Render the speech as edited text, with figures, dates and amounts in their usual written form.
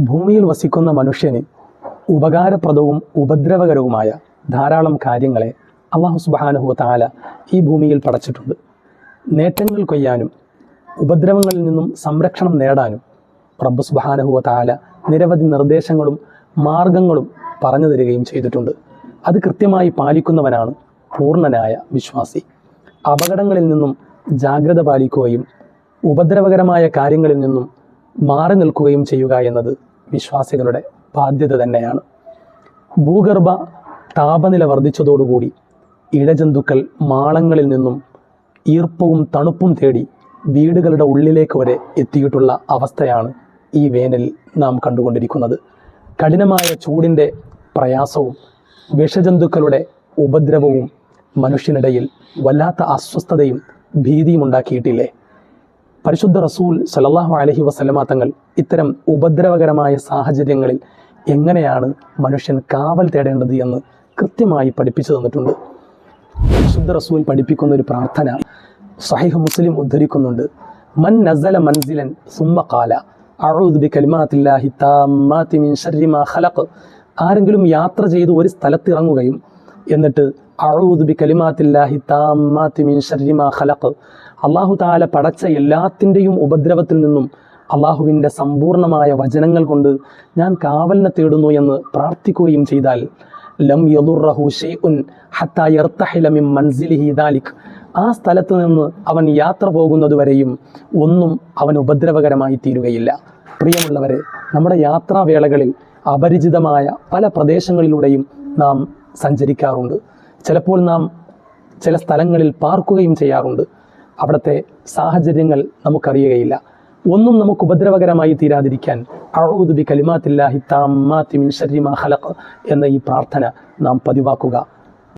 ഭൂമിയിൽ വസിക്കുന്ന മനുഷ്യന് ഉപകാരപ്രദവും ഉപദ്രവകരവുമായ ധാരാളം കാര്യങ്ങളെ അല്ലാഹു സുബ്ഹാനഹു വ തആല ഈ ഭൂമിയിൽ പടച്ചിട്ടുണ്ട്. നേട്ടങ്ങൾ കൊയ്യാനും ഉപദ്രവങ്ങളിൽ നിന്നും സംരക്ഷണം നേടാനും റബ്ബ് സുബ്ഹാനഹു വ തആല നിരവധി നിർദ്ദേശങ്ങളും മാർഗങ്ങളും പറഞ്ഞു തരികയും ചെയ്തിട്ടുണ്ട്. അത് കൃത്യമായി പാലിക്കുന്നവനാണ് പൂർണ്ണനായ വിശ്വാസി. അപകടങ്ങളിൽ നിന്നും ജാഗ്രത പാലിക്കുകയും ഉപദ്രവകരമായ കാര്യങ്ങളിൽ നിന്നും മാറി നിൽക്കുകയും ചെയ്യുക എന്നത് വിശ്വാസികളുടെ ബാധ്യത തന്നെയാണ്. ഭൂഗർഭ താപനില വർദ്ധിച്ചതോടുകൂടി ഇഴജന്തുക്കൾ മാളങ്ങളിൽ നിന്നും ഈർപ്പവും തണുപ്പും തേടി വീടുകളുടെ ഉള്ളിലേക്ക് വരെ എത്തിയിട്ടുള്ള അവസ്ഥയാണ് ഈ വേനൽ നാം കണ്ടുകൊണ്ടിരിക്കുന്നത്. കഠിനമായ ചൂടിൻ്റെ പ്രയാസവും വിഷജന്തുക്കളുടെ ഉപദ്രവവും മനുഷ്യനിടയിൽ വല്ലാത്ത അസ്വസ്ഥതയും ഭീതിയും ഉണ്ടാക്കിയിട്ടില്ലേ? പരിശുദ്ധ റസൂൽ സല്ലല്ലാഹു അലൈഹി വസല്ലമ തങ്ങൾ ഇത്തരം ഉപദ്രവകരമായ സാഹചര്യങ്ങളിൽ എങ്ങനെയാണ് മനുഷ്യൻ കാവൽ തേടേണ്ടത് എന്ന് കൃത്യമായി പഠിപ്പിച്ചു തന്നിട്ടുണ്ട്. പരിശുദ്ധ റസൂൽ പഠിപ്പിക്കുന്ന ഒരു പ്രാർത്ഥന സഹീഹ് മുസ്ലിം ഉദ്ധരിക്കുന്നുണ്ട്. മൻ നസല മൻസിലൻ സുമ്മ ഖാല അഊദു ബികലിമാത്തില്ലാഹി താമ്മാതി മിൻ ശർരി മാ ഖലഖ്. ആരെങ്കിലും യാത്ര ചെയ്ത് ഒരു സ്ഥലത്തിറങ്ങുകയും എന്നിട്ട് അഊദു ബികലിമാത്തില്ലാഹി താമ്മാതി മിൻ ശർരി മാ ഖലഖ്, അല്ലാഹു തആല പടച്ച എല്ലാത്തിൻ്റെയും ഉപദ്രവത്തിൽ നിന്നും അള്ളാഹുവിൻ്റെ സമ്പൂർണമായ വചനങ്ങൾ കൊണ്ട് ഞാൻ കാവലിനെ തേടുന്നു എന്ന് പ്രാർത്ഥിക്കുകയും ചെയ്താൽ ലം യദുറഹു ശൈഉൻ ഹത്താ യർതഹില മിൻ മൻസിലിഹി ദാലിക്, ആ സ്ഥലത്ത് നിന്ന് അവൻ യാത്ര പോകുന്നതുവരെയും ഒന്നും അവൻ ഉപദ്രവകരമായി തീരുകയില്ല. പ്രിയമുള്ളവരെ, നമ്മുടെ യാത്രാവേളകളിൽ അപരിചിതമായ പല പ്രദേശങ്ങളിലൂടെയും നാം സഞ്ചരിക്കാറുണ്ട്. ചിലപ്പോൾ നാം ചില സ്ഥലങ്ങളിൽ പാർക്കുകയും ചെയ്യാറുണ്ട്. അവിടുത്തെ സാഹചര്യങ്ങൾ നമുക്കറിയുകയില്ല. ഒന്നും നമുക്ക് ഉപദ്രവകരമായി തീരാതിരിക്കാൻ അഊദു ബികലിമാത്തില്ലാഹി താമ്മാതി മിൻ ശർരി മാ ഖലഖ് എന്ന ഈ പ്രാർത്ഥന നാം പതിവാക്കുക.